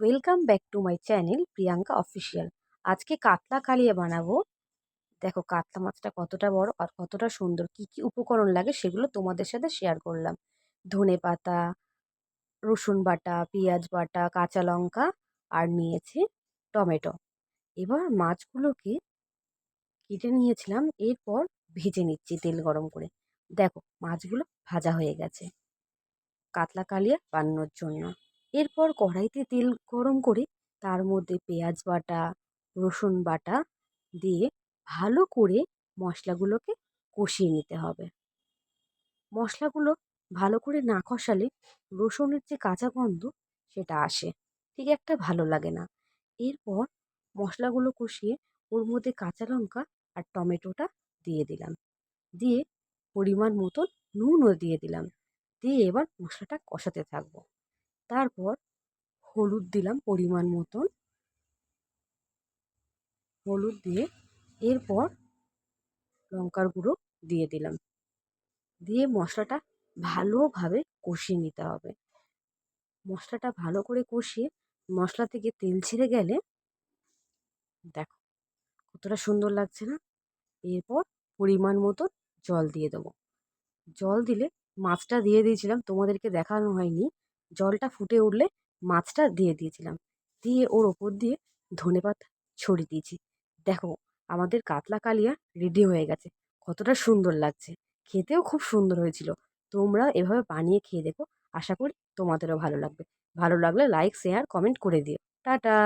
Welcome back to my channel Priyanka official. আজকে কাতলা কালিয়া বানাবো। দেখো কাতলা মাছটা কতটা বড় আর কতটা সুন্দর, কি কি উপকরণ লাগে সেগুলো তোমাদের সাথে শেয়ার করলাম। ধনে পাতা, রসুন বাটা, পেঁয়াজ বাটা, কাঁচা লঙ্কা আর নিয়েছি টমেটো। এবার মাছগুলোকে কেটে নিয়েছিলাম, এরপর ভেজে নিচ্ছি তেল গরম করে। দেখো মাছগুলো ভাজা হয়ে গেছে কাতলা কালিয়া বানানোর জন্য। এরপর কড়াইতে তেল গরম করে তার মধ্যে পেঁয়াজ বাটা, রসুন বাটা দিয়ে ভালো করে মশলাগুলোকে কষিয়ে নিতে হবে। মশলাগুলো ভালো করে না কষালে রসুনের যে কাঁচা গন্ধ সেটা আসে, ঠিক একটা ভালো লাগে না। এরপর মশলাগুলো কষিয়ে ওর মধ্যে কাঁচা লঙ্কা আর টমেটোটা দিয়ে দিলাম, দিয়ে পরিমাণ মতন নুনও দিয়ে দিলাম, দিয়ে এবার মশলাটা কষাতে থাকবো। তারপর হলুদ দিলাম পরিমাণ মতন, হলুদ দিয়ে এরপর লঙ্কার গুঁড়ো দিয়ে দিলাম, দিয়ে মশলাটা ভালোভাবে কষিয়ে নিতে হবে। মশলাটা ভালো করে কষিয়ে মশলা থেকে তেল ছেড়ে গেলে দেখো কতটা সুন্দর লাগছে না। এরপর পরিমাণ মতো জল দিয়ে দেবো। জল দিলে মাছটা দিয়ে দিয়েছিলাম, তোমাদেরকে দেখানো হয়নি। জলটা ফুটে উঠলে মাছটা দিয়ে দিয়েছিলাম, দিয়ে ওর ওপর দিয়ে ধনেপাতা ছড়িয়ে দিয়েছি। দেখো আমাদের কাতলা কালিয়া রেডি হয়ে গেছে, কতটা সুন্দর লাগছে, খেতেও খুব সুন্দর হয়েছিল। তোমরা এভাবে বানিয়ে খেয়ে দেখো, আশা করি তোমাদেরও ভালো লাগবে। ভালো লাগলে লাইক শেয়ার কমেন্ট করে দিও। টাটা।